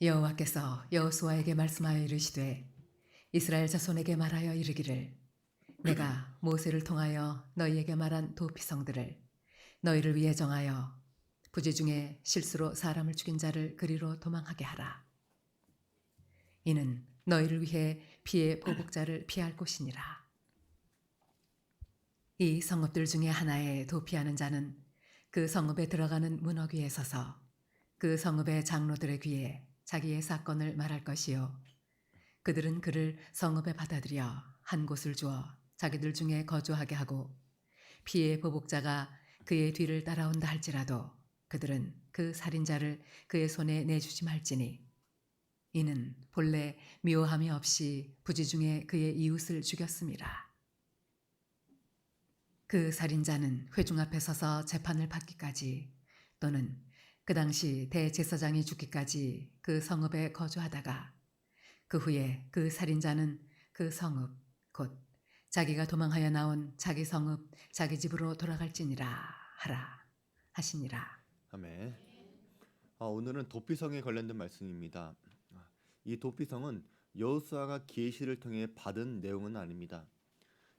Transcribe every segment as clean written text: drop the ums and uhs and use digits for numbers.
여호와께서 여호수아에게 말씀하여 이르시되 이스라엘 자손에게 말하여 이르기를 내가 모세를 통하여 너희에게 말한 도피성들을 너희를 위해 정하여 부지 중에 실수로 사람을 죽인 자를 그리로 도망하게 하라. 이는 너희를 위해 피의 보복자를 피할 곳이니라. 이 성읍들 중에 하나에 도피하는 자는 그 성읍에 들어가는 문허 위에 서서 그 성읍의 장로들의 귀에 자기의 사건을 말할 것이요 그들은 그를 성읍에 받아들여 한 곳을 주어 자기들 중에 거주하게 하고 피의 보복자가 그의 뒤를 따라온다 할지라도 그들은 그 살인자를 그의 손에 내주지 말지니 이는 본래 미워함이 없이 부지 중에 그의 이웃을 죽였음이라. 그 살인자는 회중 앞에 서서 재판을 받기까지 또는 그 당시 대제사장이 죽기까지 그 성읍에 거주하다가 그 후에 그 살인자는 그 성읍 곧 자기가 도망하여 나온 자기 성읍 자기 집으로 돌아갈지니라 하라 하시니라. 아멘. 오늘은 도피성에 관련된 말씀입니다. 이 도피성은 여호수아가 계시를 통해 받은 내용은 아닙니다.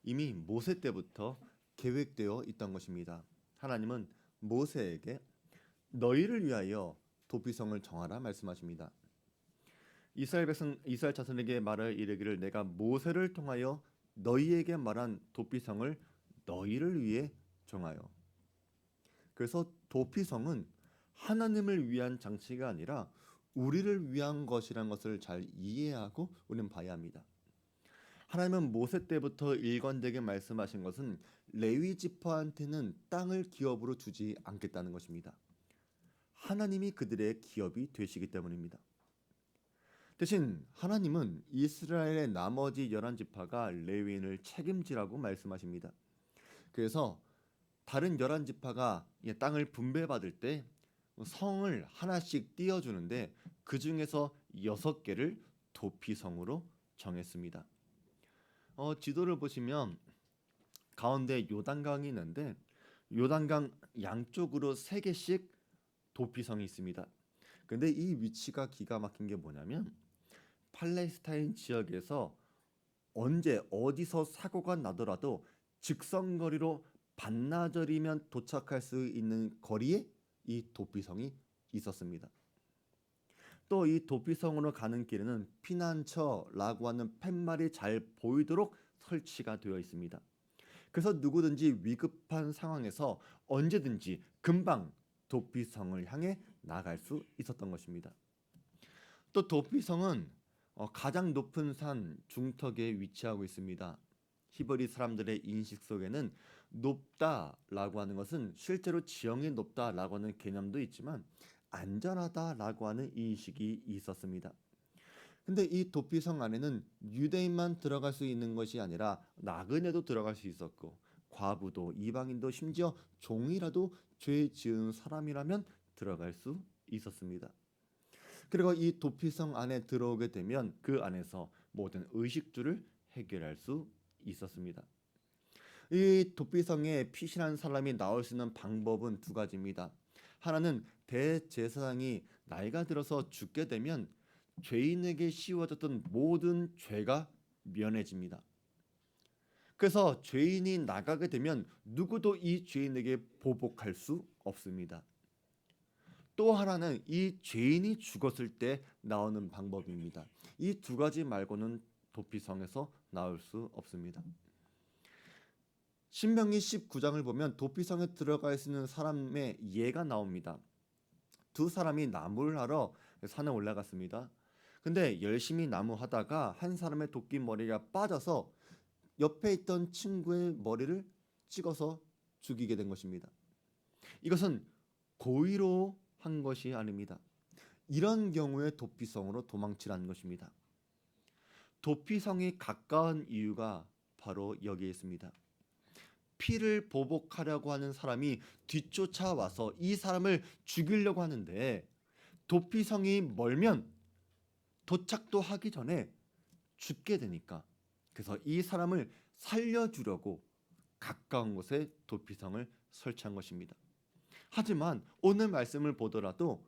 이미 모세 때부터 계획되어 있던 것입니다. 하나님은 모세에게 너희를 위하여 도피성을 정하라 말씀하십니다. 이스라엘 자손에게 말을 이르기를 내가 모세를 통하여 너희에게 말한 도피성을 너희를 위해 정하여. 그래서 도피성은 하나님을 위한 장치가 아니라 우리를 위한 것이라는 것을 잘 이해하고 우리는 봐야 합니다. 하나님은 모세 때부터 일관되게 말씀하신 것은 레위 지파한테는 땅을 기업으로 주지 않겠다는 것입니다. 하나님이 그들의 기업이 되시기 때문입니다. 대신 하나님은 이스라엘의 나머지 11지파가 레위인을 책임지라고 말씀하십니다. 그래서 다른 11지파가 땅을 분배받을 때 성을 하나씩 띄워주는데 그 중에서 6개를 도피성으로 정했습니다. 지도를 보시면 가운데 요단강이 있는데 요단강 양쪽으로 3개씩 도피성이 있습니다. 근데 이 위치가 기가 막힌 게 뭐냐면 팔레스타인 지역에서 언제 어디서 사고가 나더라도 직선거리로 반나절이면 도착할 수 있는 거리에 이 도피성이 있었습니다. 또 이 도피성으로 가는 길에는 피난처라고 하는 팻말이 잘 보이도록 설치가 되어 있습니다. 그래서 누구든지 위급한 상황에서 언제든지 금방 도피성을 향해 나갈 수 있었던 것입니다. 또 도피성은 가장 높은 산 중턱에 위치하고 있습니다. 히브리 사람들의 인식 속에는 높다라고 하는 것은 실제로 지형이 높다라고 하는 개념도 있지만 안전하다라고 하는 인식이 있었습니다. 근데 이 도피성 안에는 유대인만 들어갈 수 있는 것이 아니라 나그네도 들어갈 수 있었고 과부도 이방인도 심지어 종이라도 죄 지은 사람이라면 들어갈 수 있었습니다. 그리고 이 도피성 안에 들어오게 되면 그 안에서 모든 의식주를 해결할 수 있었습니다. 이 도피성에 피신한 사람이 나올 수 있는 방법은 2가지입니다. 하나는 대제사장이 나이가 들어서 죽게 되면 죄인에게 씌워졌던 모든 죄가 면해집니다. 그래서 죄인이 나가게 되면 누구도 이 죄인에게 보복할 수 없습니다. 또 하나는 이 죄인이 죽었을 때 나오는 방법입니다. 이 2가지 말고는 도피성에서 나올 수 없습니다. 신명기 19장을 보면 도피성에 들어갈 수 있는 사람의 예가 나옵니다. 2 사람이 나무를 하러 산에 올라갔습니다. 근데 열심히 나무 하다가 한 사람의 도끼 머리가 빠져서 옆에 있던 친구의 머리를 찍어서 죽이게 된 것입니다. 이것은 고의로 한 것이 아닙니다. 이런 경우에 도피성으로 도망치라는 것입니다. 도피성이 가까운 이유가 바로 여기에 있습니다. 피를 보복하려고 하는 사람이 뒤쫓아와서 이 사람을 죽이려고 하는데 도피성이 멀면 도착도 하기 전에 죽게 되니까 그래서 이 사람을 살려주려고 가까운 곳에 도피성을 설치한 것입니다. 하지만 오늘 말씀을 보더라도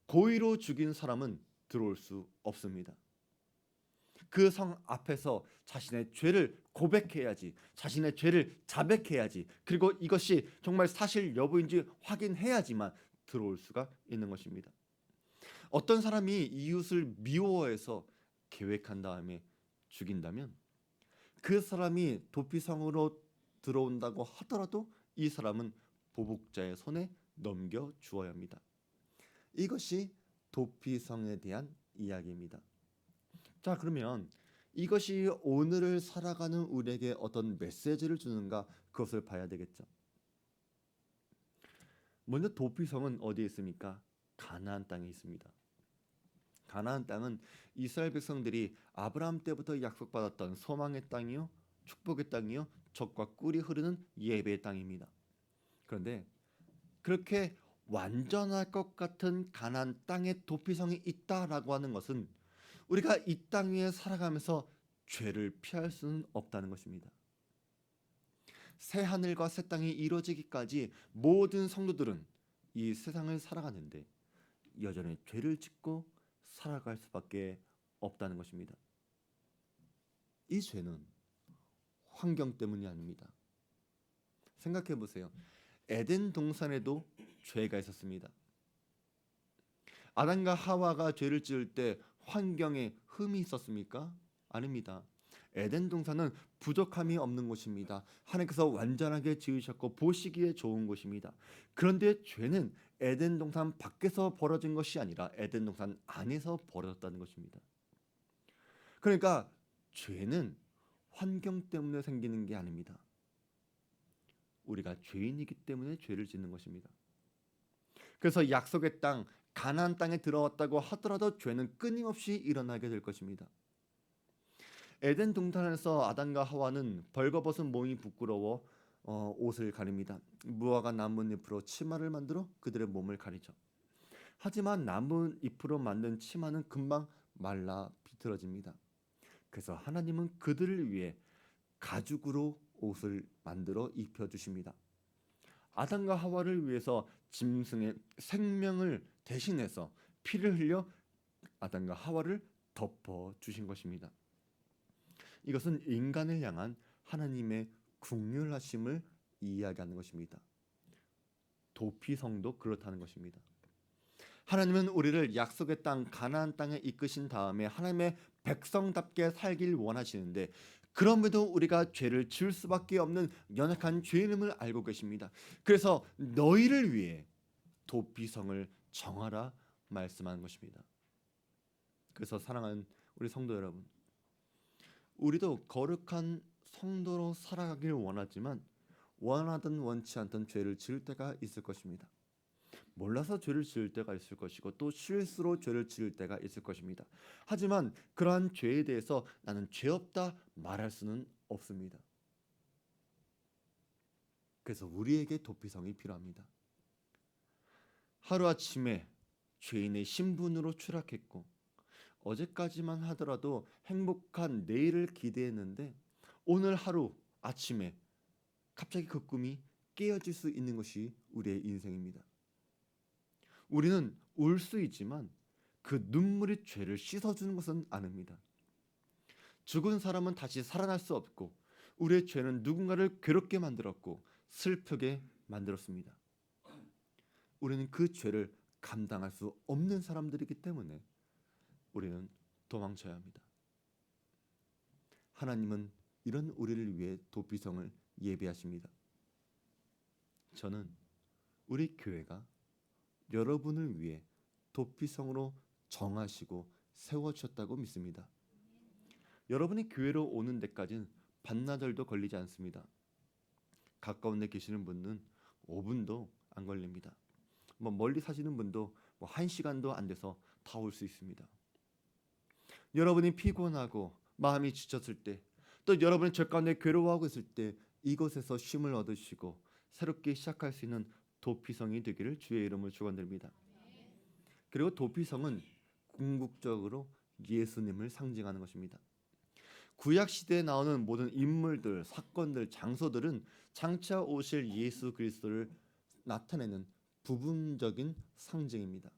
고의로 죽인 사람은 들어올 수 없습니다. 그 성 앞에서 자신의 죄를 고백해야지, 자신의 죄를 자백해야지, 그리고 이것이 정말 사실 여부인지 확인해야지만 들어올 수가 있는 것입니다. 어떤 사람이 이웃을 미워해서 계획한 다음에 죽인다면 그 사람이 도피성으로 들어온다고 하더라도 이 사람은 보복자의 손에 넘겨 주어야 합니다. 이것이 도피성에 대한 이야기입니다. 자, 그러면 이것이 오늘을 살아가는 우리에게 어떤 메시지를 주는가, 그것을 봐야 되겠죠. 먼저 도피성은 어디에 있습니까? 가나안 땅에 있습니다. 가나안 땅은 이스라엘 백성들이 아브라함 때부터 약속받았던 소망의 땅이요, 축복의 땅이요, 젖과 꿀이 흐르는 예배의 땅입니다. 그런데 그렇게 완전할 것 같은 가나안 땅에 도피성이 있다라고 하는 것은 우리가 이 땅 위에 살아가면서 죄를 피할 수는 없다는 것입니다. 새 하늘과 새 땅이 이루어지기까지 모든 성도들은 이 세상을 살아가는데 여전히 죄를 짓고 살아갈 수밖에 없다는 것입니다. 이 죄는 환경 때문이 아닙니다. 생각해 보세요. 에덴 동산에도 죄가 있었습니다. 아담과 하와가 죄를 지을 때 환경에 흠이 있었습니까? 아닙니다. 에덴 동산은 부족함이 없는 곳입니다. 하나님께서 완전하게 지으셨고 보시기에 좋은 곳입니다. 그런데 죄는 에덴 동산 밖에서 벌어진 것이 아니라 에덴 동산 안에서 벌어졌다는 것입니다. 그러니까 죄는 환경 때문에 생기는 게 아닙니다. 우리가 죄인이기 때문에 죄를 짓는 것입니다. 그래서 약속의 땅 가나안 땅에 들어왔다고 하더라도 죄는 끊임없이 일어나게 될 것입니다. 에덴 동산에서 아담과 하와는 벌거벗은 몸이 부끄러워 옷을 가립니다. 무화과 나뭇잎으로 치마를 만들어 그들의 몸을 가리죠. 하지만 나뭇잎으로 만든 치마는 금방 말라 비틀어집니다. 그래서 하나님은 그들을 위해 가죽으로 옷을 만들어 입혀주십니다. 아담과 하와를 위해서 짐승의 생명을 대신해서 피를 흘려 아담과 하와를 덮어주신 것입니다. 이것은 인간을 향한 하나님의 긍휼하심을 이야기하는 것입니다. 도피성도 그렇다는 것입니다. 하나님은 우리를 약속의 땅 가나안 땅에 이끄신 다음에 하나님의 백성답게 살길 원하시는데 그럼에도 우리가 죄를 지을 수밖에 없는 연약한 죄인임을 알고 계십니다. 그래서 너희를 위해 도피성을 정하라 말씀하는 것입니다. 그래서 사랑하는 우리 성도 여러분, 우리도 거룩한 성도로 살아가길 원하지만 원하든 원치 않든 죄를 지을 때가 있을 것입니다. 몰라서 죄를 지을 때가 있을 것이고 또 실수로 죄를 지을 때가 있을 것입니다. 하지만 그러한 죄에 대해서 나는 죄 없다 말할 수는 없습니다. 그래서 우리에게 도피성이 필요합니다. 하루아침에 죄인의 신분으로 추락했고 어제까지만 하더라도 행복한 내일을 기대했는데 오늘 하루 아침에 갑자기 그 꿈이 깨어질 수 있는 것이 우리의 인생입니다. 우리는 울 수 있지만 그 눈물이 죄를 씻어주는 것은 아닙니다. 죽은 사람은 다시 살아날 수 없고 우리의 죄는 누군가를 괴롭게 만들었고 슬프게 만들었습니다. 우리는 그 죄를 감당할 수 없는 사람들이기 때문에 우리는 도망쳐야 합니다. 하나님은 이런 우리를 위해 도피성을 예비하십니다. 저는 우리 교회가 여러분을 위해 도피성으로 정하시고 세워주셨다고 믿습니다. 여러분이 교회로 오는 데까지는 반나절도 걸리지 않습니다. 가까운 데 계시는 분은 5분도 안 걸립니다. 멀리 사시는 분도 1시간도 안 돼서 다 올 수 있습니다. 여러분이 피곤하고 마음이 지쳤을 때, 또 여러분이 저 가운데 괴로워하고 있을 때 이곳에서 쉼을 얻으시고 새롭게 시작할 수 있는 도피성이 되기를 주의 이름으로 축원드립니다. 그리고 도피성은 궁극적으로 예수님을 상징하는 것입니다. 구약 시대에 나오는 모든 인물들, 사건들, 장소들은 장차 오실 예수 그리스도를 나타내는 부분적인 상징입니다.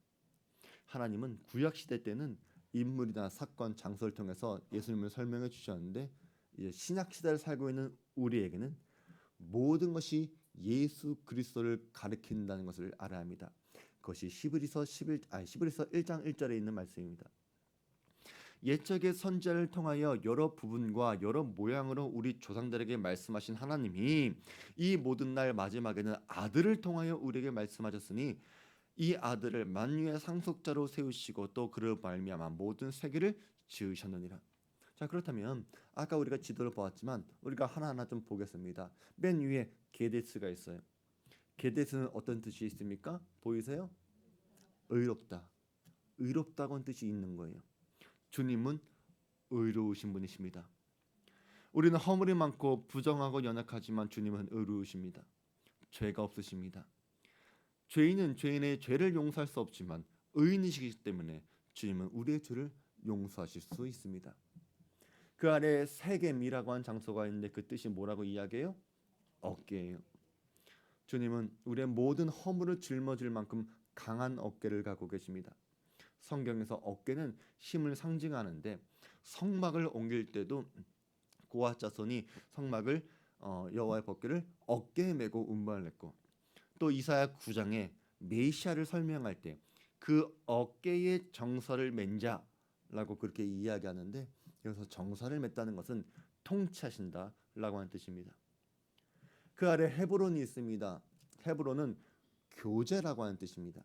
하나님은 구약 시대 때는 인물이나 사건, 장소를 통해서 예수님을 설명해 주셨는데 이제 신약 시대를 살고 있는 우리에게는 모든 것이 예수 그리스도를 가리킨다는 것을 알아야 합니다. 그것이 히브리서 1장 1절에 있는 말씀입니다. 옛적의 선지자를 통하여 여러 부분과 여러 모양으로 우리 조상들에게 말씀하신 하나님이 이 모든 날 마지막에는 아들을 통하여 우리에게 말씀하셨으니 이 아들을 만유의 상속자로 세우시고 또 그를 말미암아 모든 세계를 지으셨느니라. 자, 그렇다면 아까 우리가 지도를 보았지만 우리가 하나하나 좀 보겠습니다. 맨 위에 게데스가 있어요. 게데스는 어떤 뜻이 있습니까? 보이세요? 의롭다. 의롭다고는 뜻이 있는 거예요. 주님은 의로우신 분이십니다. 우리는 허물이 많고 부정하고 연약하지만 주님은 의로우십니다. 죄가 없으십니다. 죄인은 죄인의 죄를 용서할 수 없지만 의인이시기 때문에 주님은 우리의 죄를 용서하실 수 있습니다. 그 아래 세겜이라고 한 장소가 있는데 그 뜻이 뭐라고 이야기해요? 어깨예요. 주님은 우리의 모든 허물을 짊어질 만큼 강한 어깨를 갖고 계십니다. 성경에서 어깨는 힘을 상징하는데 성막을 옮길 때도 고아 자손이 성막을 여호와의 법궤를 어깨에 메고 운반을 했고 또 이사야 9장에 메시아를 설명할 때 그 어깨에 정사를 맨 자라고 그렇게 이야기하는데 여기서 정사를 맸다는 것은 통치하신다라고 하는 뜻입니다. 그 아래 헤브론이 있습니다. 헤브론은 교제라고 하는 뜻입니다.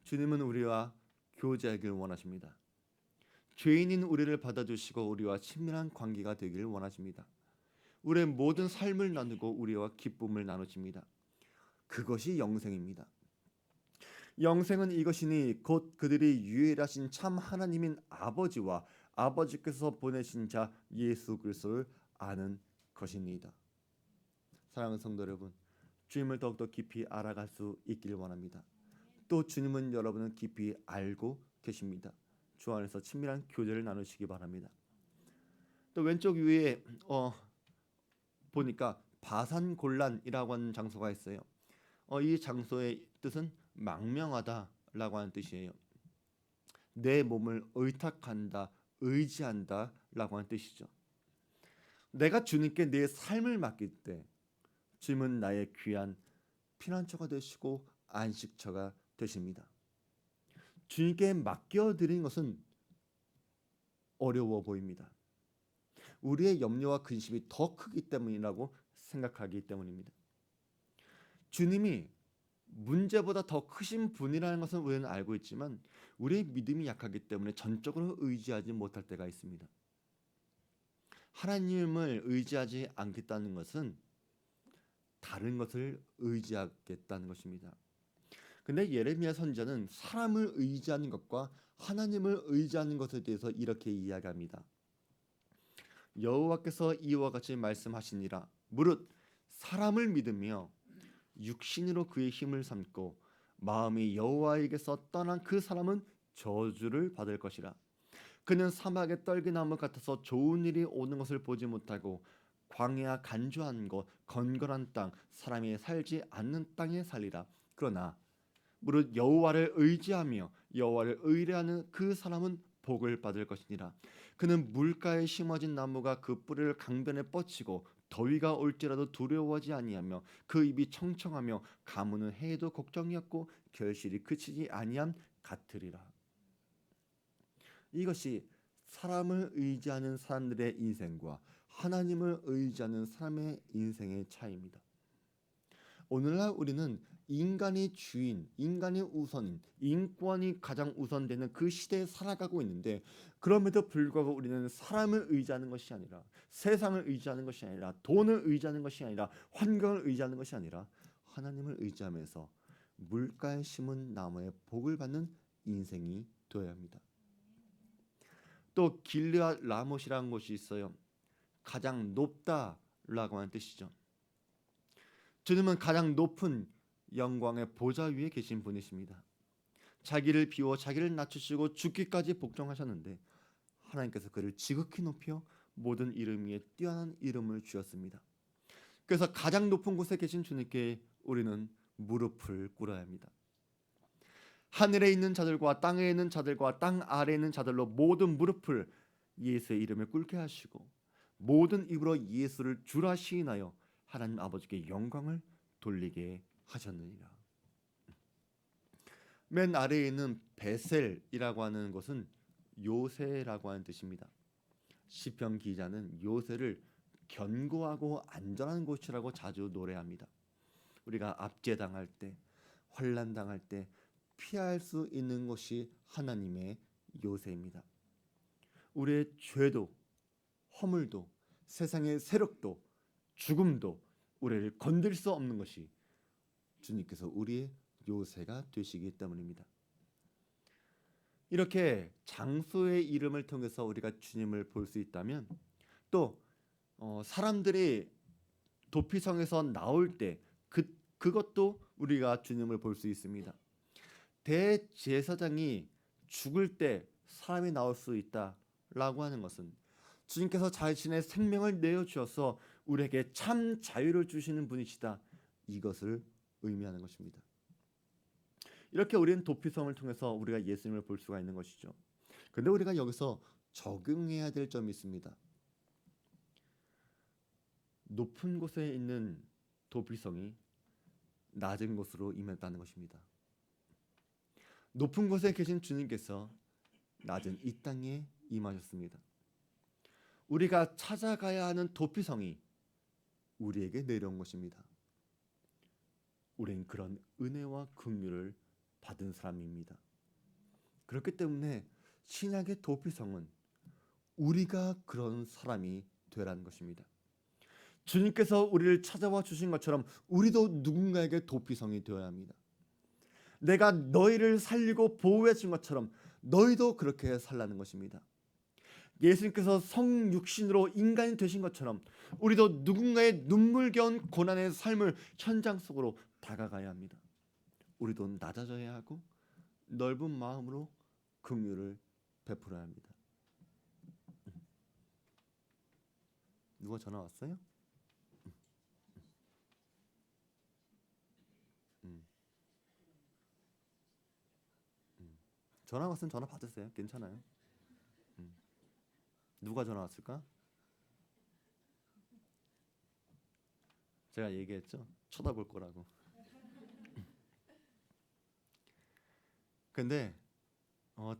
주님은 우리와 교제하길 원하십니다. 죄인인 우리를 받아주시고 우리와 친밀한 관계가 되기를 원하십니다. 우리의 모든 삶을 나누고 우리와 기쁨을 나누십니다. 그것이 영생입니다. 영생은 이것이니 곧 그들이 유일하신 참 하나님인 아버지와 아버지께서 보내신 자 예수 그리스도를 아는 것이니이다. 사랑하는 성도 여러분, 주님을 더욱더 깊이 알아갈 수 있기를 원합니다. 또 주님은 여러분을 깊이 알고 계십니다. 주 안에서 친밀한 교제를 나누시기 바랍니다. 또 왼쪽 위에 보니까 바산골란이라고 하는 장소가 있어요. 이 장소의 뜻은 망명하다라고 하는 뜻이에요. 내 몸을 의탁한다, 의지한다라고 하는 뜻이죠. 내가 주님께 내 삶을 맡길 때 주님은 나의 귀한 피난처가 되시고 안식처가 되십니다. 주님께 맡겨드리는 것은 어려워 보입니다. 우리의 염려와 근심이 더 크기 때문이라고 생각하기 때문입니다. 주님이 문제보다 더 크신 분이라는 것은 우리는 알고 있지만 우리의 믿음이 약하기 때문에 전적으로 의지하지 못할 때가 있습니다. 하나님을 의지하지 않겠다는 것은 다른 것을 의지하겠다는 것입니다. 근데 예레미야 선지자는 사람을 의지하는 것과 하나님을 의지하는 것에 대해서 이렇게 이야기합니다. 여호와께서 이와 같이 말씀하시니라. 무릇 사람을 믿으며 육신으로 그의 힘을 삼고 마음이 여호와에게서 떠난 그 사람은 저주를 받을 것이라. 그는 사막의 떨기나무 같아서 좋은 일이 오는 것을 보지 못하고 광야 간주한 곳 건건한 땅 사람이 살지 않는 땅에 살리라. 그러나 무릇 여호와를 의지하며 여호와를 의뢰하는 그 사람은 복을 받을 것이니라. 그는 물가에 심어진 나무가 그 뿌리를 강변에 뻗치고 더위가 올지라도 두려워하지 아니하며 그 입이 청청하며 가무는 해에도 걱정이 없고 결실이 그치지 아니함 같으리라. 이것이 사람을 의지하는 사람들의 인생과 하나님을 의지하는 사람의 인생의 차이입니다. 오늘날 우리는 인간이 주인, 인간이 우선인, 인권이 가장 우선되는 그 시대에 살아가고 있는데 그럼에도 불구하고 우리는 사람을 의지하는 것이 아니라 세상을 의지하는 것이 아니라 돈을 의지하는 것이 아니라 환경을 의지하는 것이 아니라 하나님을 의지하면서 물가에 심은 나무의 복을 받는 인생이 되어야 합니다. 또 길르앗 라못이라는 곳이 있어요. 가장 높다라고 하는 뜻이죠. 주님은 가장 높은 영광의 보좌 위에 계신 분이십니다. 자기를 비워 자기를 낮추시고 죽기까지 복종하셨는데 하나님께서 그를 지극히 높여 모든 이름 위에 뛰어난 이름을 주었습니다. 그래서 가장 높은 곳에 계신 주님께 우리는 무릎을 꿇어야 합니다. 하늘에 있는 자들과 땅에 있는 자들과 땅 아래에 있는 자들로 모든 무릎을 예수의 이름에 꿇게 하시고 모든 입으로 예수를 주라 시인하여 하나님 아버지께 영광을 돌리게 하셨느니라. 맨 아래에 있는 베셀이라고 하는 것은 요새라고 하는 뜻입니다. 시편 기자는 요새를 견고하고 안전한 곳이라고 자주 노래합니다. 우리가 압제당할 때, 환난 당할 때 피할 수 있는 것이 하나님의 요새입니다. 우리의 죄도, 허물도, 세상의 세력도, 죽음도 우리를 건들 수 없는 것이 주님께서 우리의 요새가 되시기 때문입니다. 이렇게 장소의 이름을 통해서 우리가 주님을 볼 수 있다면 또 사람들이 도피성에서 나올 때 그것도 우리가 주님을 볼 수 있습니다. 대제사장이 죽을 때 사람이 나올 수 있다라고 하는 것은 주님께서 자신의 생명을 내어주셔서 우리에게 참 자유를 주시는 분이시다, 이것을 의미하는 것입니다. 이렇게 우리는 도피성을 통해서 우리가 예수님을 볼 수가 있는 것이죠. 그런데 우리가 여기서 적응해야 될 점이 있습니다. 높은 곳에 있는 도피성이 낮은 곳으로 임했다는 것입니다. 높은 곳에 계신 주님께서 낮은 이 땅에 임하셨습니다. 우리가 찾아가야 하는 도피성이 우리에게 내려온 것입니다. 우리는 그런 은혜와 긍휼을 받은 사람입니다. 그렇기 때문에 신약의 도피성은 우리가 그런 사람이 되라는 것입니다. 주님께서 우리를 찾아와 주신 것처럼 우리도 누군가에게 도피성이 되어야 합니다. 내가 너희를 살리고 보호해 준 것처럼 너희도 그렇게 살라는 것입니다. 예수님께서 성육신으로 인간이 되신 것처럼 우리도 누군가의 눈물겨운 고난의 삶을 현장 속으로 다가가야 합니다. 우리도 낮아져야 하고 넓은 마음으로 긍휼을 베풀어야 합니다. 누가 전화 왔어요? 전화 왔으면 전화 받으세요. 괜찮아요. 누가 전화 왔을까? 제가 얘기했죠. 쳐다볼 거라고. 근데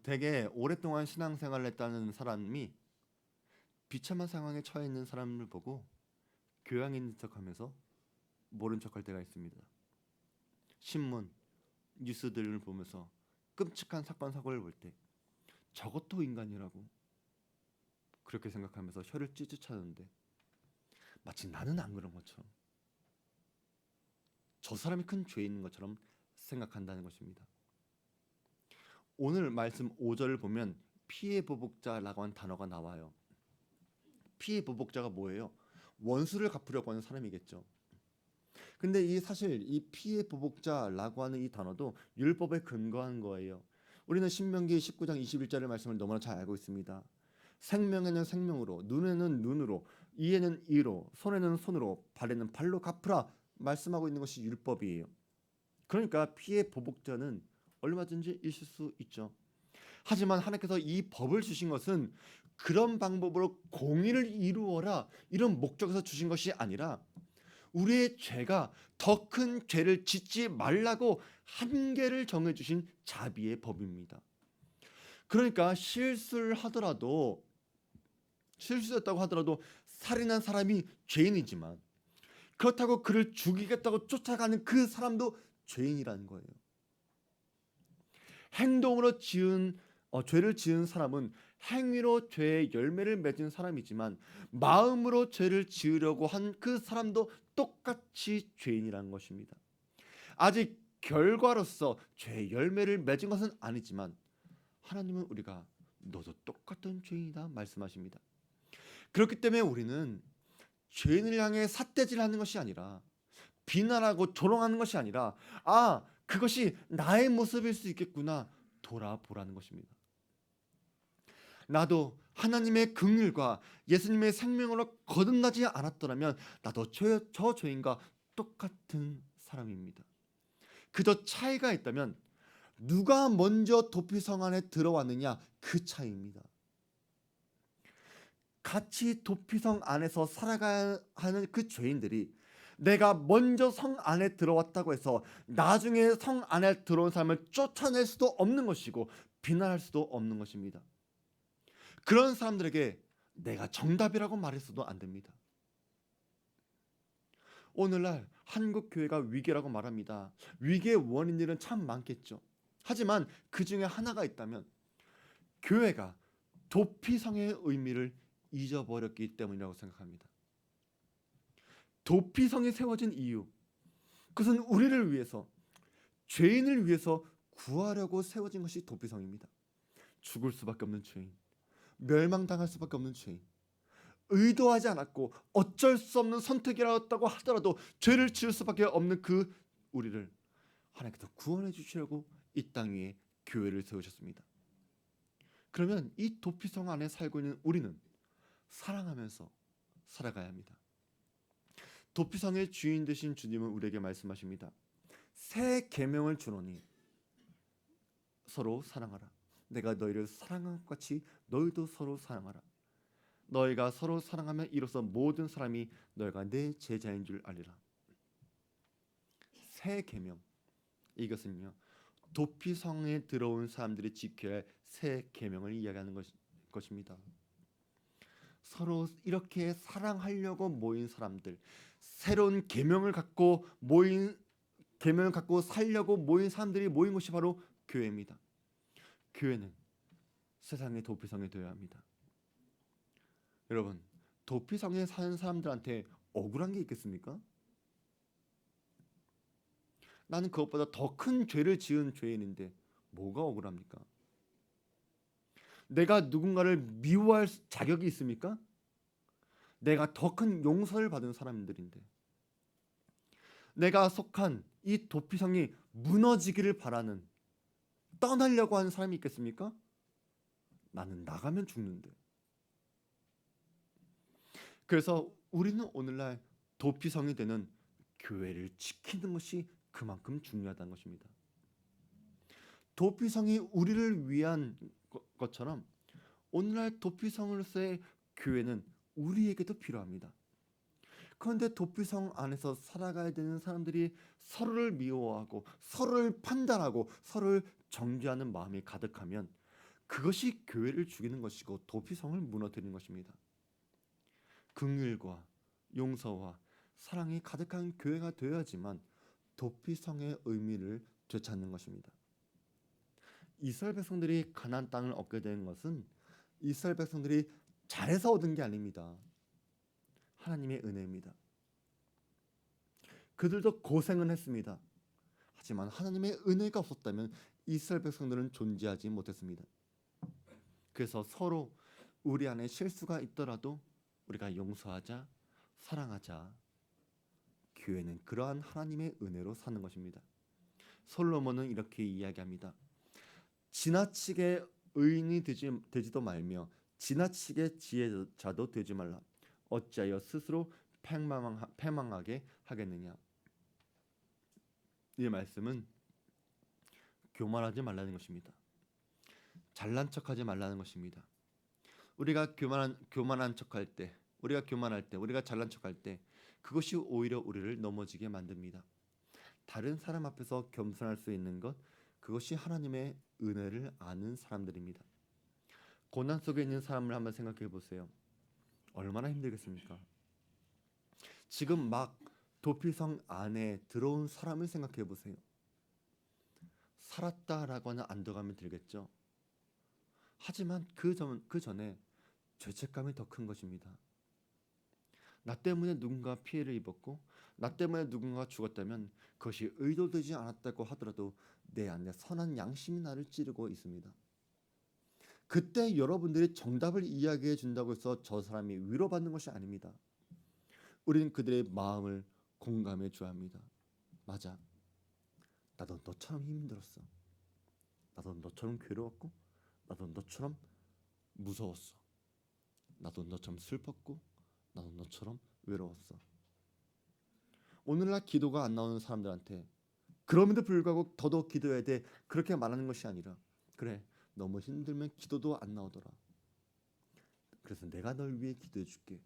되게 오랫동안 신앙생활을 했다는 사람이 비참한 상황에 처해 있는 사람을 보고 교양 있는 척하면서 모른 척할 때가 있습니다. 신문, 뉴스들을 보면서 끔찍한 사건 사고를 볼 때 저것도 인간이라고 그렇게 생각하면서 혀를 찌릿하는데 마치 나는 안 그런 것처럼 저 사람이 큰 죄인인 것처럼 생각한다는 것입니다. 오늘 말씀 5절을 보면 피해 보복자라고 하는 단어가 나와요. 피해 보복자가 뭐예요? 원수를 갚으려고 하는 사람이겠죠. 근데 사실 이 피해 보복자라고 하는 이 단어도 율법에 근거한 거예요. 우리는 신명기 19장 21절의 말씀을 너무나 잘 알고 있습니다. 생명에는 생명으로, 눈에는 눈으로, 이에는 이로, 손에는 손으로, 발에는 발로 갚으라 말씀하고 있는 것이 율법이에요. 그러니까 피해 보복자는 얼마든지 있을 수 있죠. 하지만 하나님께서 이 법을 주신 것은 그런 방법으로 공의를 이루어라 이런 목적에서 주신 것이 아니라 우리의 죄가 더 큰 죄를 짓지 말라고 한계를 정해주신 자비의 법입니다. 그러니까 실수했다고 하더라도 살인한 사람이 죄인이지만 그렇다고 그를 죽이겠다고 쫓아가는 그 사람도 죄인이라는 거예요. 행동으로 죄를 지은 사람은 행위로 죄의 열매를 맺은 사람이지만 마음으로 죄를 지으려고 한 그 사람도 똑같이 죄인이라는 것입니다. 아직 결과로서 죄의 열매를 맺은 것은 아니지만 하나님은 우리가 너도 똑같은 죄인이다 말씀하십니다. 그렇기 때문에 우리는 죄인을 향해 삿대질하는 것이 아니라 비난하고 조롱하는 것이 아니라 그것이 나의 모습일 수 있겠구나 돌아보라는 것입니다. 나도 하나님의 긍휼과 예수님의 생명으로 거듭나지 않았더라면 나도 저 죄인과 똑같은 사람입니다. 그저 차이가 있다면 누가 먼저 도피성 안에 들어왔느냐, 그 차이입니다. 같이 도피성 안에서 살아가야 하는 그 죄인들이 내가 먼저 성 안에 들어왔다고 해서 나중에 성 안에 들어온 사람을 쫓아낼 수도 없는 것이고 비난할 수도 없는 것입니다. 그런 사람들에게 내가 정답이라고 말해서도 안 됩니다. 오늘날 한국 교회가 위기라고 말합니다. 위기의 원인들은 참 많겠죠. 하지만 그 중에 하나가 있다면 교회가 도피성의 의미를 잊어버렸기 때문이라고 생각합니다. 도피성이 세워진 이유, 그것은 우리를 위해서, 죄인을 위해서 구하려고 세워진 것이 도피성입니다. 죽을 수밖에 없는 죄인, 멸망당할 수밖에 없는 죄인, 의도하지 않았고 어쩔 수 없는 선택이라고 하더라도 죄를 지을 수밖에 없는 그 우리를 하나님께서 구원해 주시려고 이 땅 위에 교회를 세우셨습니다. 그러면 이 도피성 안에 살고 있는 우리는 사랑하면서 살아가야 합니다. 도피성의 주인 되신 주님은 우리에게 말씀하십니다. 새 계명을 주노니 서로 사랑하라. 내가 너희를 사랑한 것 같이 너희도 서로 사랑하라. 너희가 서로 사랑하면 이로써 모든 사람이 너희가 내 제자인 줄 알리라. 새 계명, 이것은요 도피성에 들어온 사람들이 지켜야 할 새 계명을 이야기하는 것입니다. 서로 이렇게 사랑하려고 모인 사람들, 새로운 계명을 갖고 살려고 모인 사람들이 모인 곳이 바로 교회입니다. 교회는 세상의 도피성이 되어야 합니다. 여러분, 도피성에 사는 사람들한테 억울한 게 있겠습니까? 나는 그것보다 더 큰 죄를 지은 죄인인데 뭐가 억울합니까? 내가 누군가를 미워할 자격이 있습니까? 내가 더 큰 용서를 받은 사람들인데, 내가 속한 이 도피성이 무너지기를 바라는, 떠나려고 하는 사람이 있겠습니까? 나는 나가면 죽는데. 그래서 우리는 오늘날 도피성이 되는 교회를 지키는 것이 그만큼 중요하다는 것입니다. 도피성이 우리를 위한 것처럼 오늘날 도피성으로서의 교회는 우리에게도 필요합니다. 그런데 도피성 안에서 살아가야 되는 사람들이 서로를 미워하고 서로를 판단하고 서로를 정죄하는 마음이 가득하면 그것이 교회를 죽이는 것이고 도피성을 무너뜨리는 것입니다. 긍휼과 용서와 사랑이 가득한 교회가 되어야지만 도피성의 의미를 되찾는 것입니다. 이스라엘 백성들이 가나안 땅을 얻게 된 것은 이스라엘 백성들이 잘해서 얻은 게 아닙니다. 하나님의 은혜입니다. 그들도 고생은 했습니다. 하지만 하나님의 은혜가 없었다면 이스라엘 백성들은 존재하지 못했습니다. 그래서 서로 우리 안에 실수가 있더라도 우리가 용서하자, 사랑하자. 교회는 그러한 하나님의 은혜로 사는 것입니다. 솔로몬은 이렇게 이야기합니다. 지나치게 의인이 되지도 말며 지나치게 지혜자도 되지 말라. 어찌하여 스스로 패망하게 하겠느냐. 이 말씀은 교만하지 말라는 것입니다. 잘난 척하지 말라는 것입니다. 우리가 교만한 척할 때, 우리가 교만할 때, 우리가 잘난 척할 때 그것이 오히려 우리를 넘어지게 만듭니다. 다른 사람 앞에서 겸손할 수 있는 것, 그것이 하나님의 은혜를 아는 사람들입니다. 고난 속에 있는 사람을 한번 생각해 보세요. 얼마나 힘들겠습니까? 지금 막 도피성 안에 들어온 사람을 생각해 보세요. 살았다라고 하는 안도감이 들겠죠. 하지만 그 전에 죄책감이 더 큰 것입니다. 나 때문에 누군가 피해를 입었고 나 때문에 누군가가 죽었다면 그것이 의도되지 않았다고 하더라도 내 안에 선한 양심이 나를 찌르고 있습니다. 그때 여러분들이 정답을 이야기해 준다고 해서 저 사람이 위로받는 것이 아닙니다. 우리는 그들의 마음을 공감해 줘야 합니다. 맞아. 나도 너처럼 힘들었어. 나도 너처럼 괴로웠고 나도 너처럼 무서웠어. 나도 너처럼 슬펐고 나도 너처럼 외로웠어. 오늘날 기도가 안 나오는 사람들한테 그럼에도 불구하고 더더욱 기도해야 돼. 그렇게 말하는 것이 아니라 그래 너무 힘들면 기도도 안 나오더라. 그래서 내가 널 위해 기도해 줄게.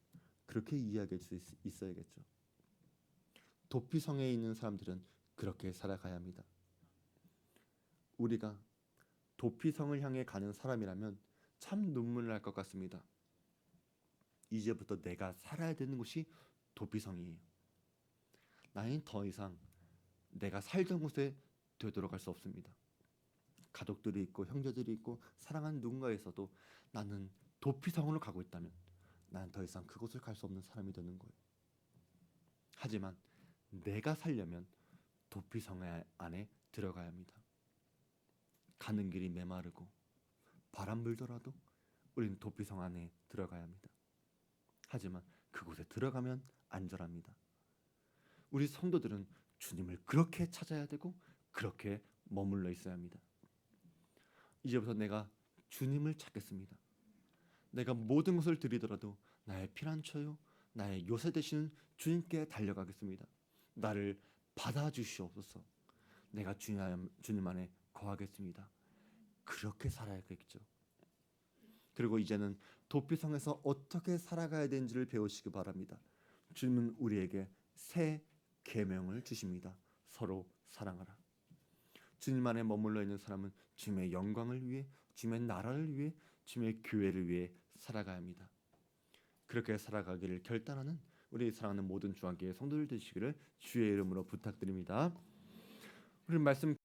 그렇게 이야기할 수 있어야겠죠. 도피성에 있는 사람들은 그렇게 살아가야 합니다. 우리가 도피성을 향해 가는 사람이라면 참 눈물 날 것 같습니다. 이제부터 내가 살아야 되는 곳이 도피성이에요. 나는 더 이상 내가 살던 곳에 되돌아갈 수 없습니다. 가족들이 있고 형제들이 있고 사랑하는 누군가가 있어도 나는 도피성으로 가고 있다면 나는 더 이상 그곳을 갈 수 없는 사람이 되는 거예요. 하지만 내가 살려면 도피성 안에 들어가야 합니다. 가는 길이 메마르고 바람 불더라도 우리는 도피성 안에 들어가야 합니다. 하지만 그곳에 들어가면 안전합니다. 우리 성도들은 주님을 그렇게 찾아야 되고 그렇게 머물러 있어야 합니다. 이제부터 내가 주님을 찾겠습니다. 내가 모든 것을 드리더라도 나의 피난처요 나의 요새 되시는 주님께 달려가겠습니다. 나를 받아주시옵소서. 내가 주님 안에 거하겠습니다. 그렇게 살아야겠죠. 그리고 이제는 도피성에서 어떻게 살아가야 되는지를 배우시기 바랍니다. 주님은 우리에게 새 계명을 주십니다. 서로 사랑하라. 주님 안에 머물러 있는 사람은 주님의 영광을 위해, 주님의 나라를 위해, 주님의 교회를 위해 살아가야 합니다. 그렇게 살아가기를 결단하는 우리 사랑하는 모든 주한교회 성도들 되시기를 주의 이름으로 부탁드립니다. 우리 말씀